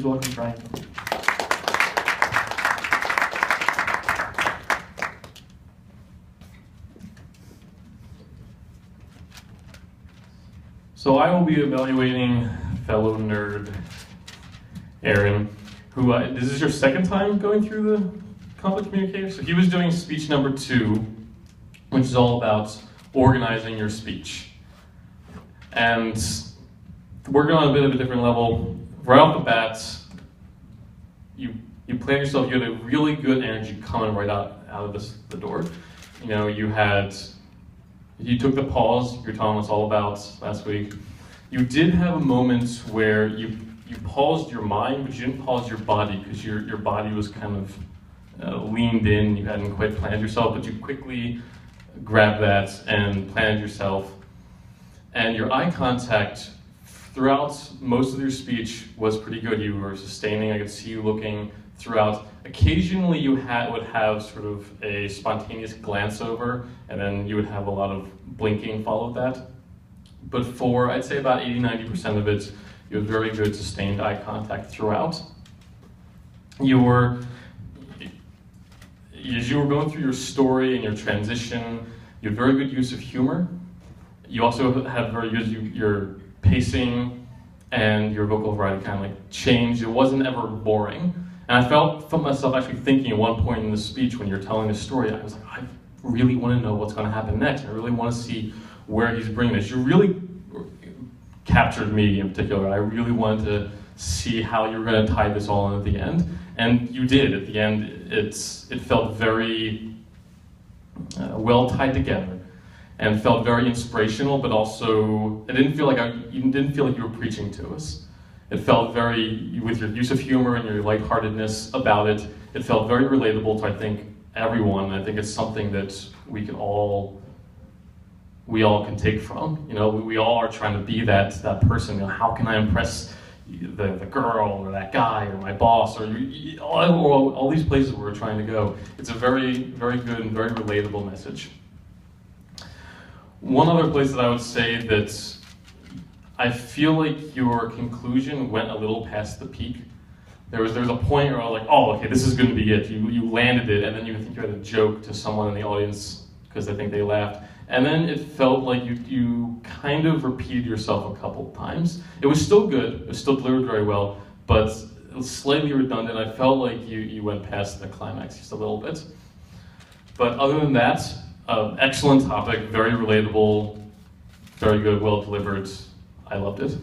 welcome, Brian. So I will be evaluating fellow nerd Aaron, who this is your second time going through the conflict communicator. So he was doing speech number 2, which is all about organizing your speech. And working on a bit of a different level, right off the bat, you plan yourself, you had a really good energy coming right out of the door. You know, you took the pause you were telling us all about last week. You did have a moment where you paused your mind, but you didn't pause your body because your body was kind of leaned in. You hadn't quite planned yourself, but you quickly grabbed that and planned yourself. And your eye contact throughout most of your speech was pretty good. You were sustaining. I could see you looking throughout. Occasionally you would have sort of a spontaneous glance over, and then you would have a lot of blinking followed that. But for, I'd say about 80-90% of it, you had very good sustained eye contact throughout. As you were going through your story and your transition, you had very good use of humor. You also had very good, your pacing and your vocal variety kind of like changed. It wasn't ever boring. And I felt myself actually thinking at one point in the speech when you're telling the story, I was like, I really want to know what's going to happen next. I really want to see where he's bringing this. You really captured me in particular. I really wanted to see how you were going to tie this all in at the end. And you did. At the end, it felt very well tied together and felt very inspirational, but also it didn't feel like you didn't feel like you were preaching to us. It felt very, with your use of humor and your lightheartedness about it, it felt very relatable to, I think, everyone. I think it's something that we all can take from. You know, we all are trying to be that person. You know, how can I impress the girl or that guy or my boss or all these places where we're trying to go. It's a very, very good and very relatable message. One other place that I would say that I feel like your conclusion went a little past the peak. There was a point where I was like, oh, okay, this is going to be it. You landed it, and then you think you had a joke to someone in the audience because I think they laughed. And then it felt like you kind of repeated yourself a couple times. It was still good. It was still delivered very well, but it was slightly redundant. I felt like you went past the climax just a little bit. But other than that, excellent topic, very relatable, very good, well delivered. I loved it.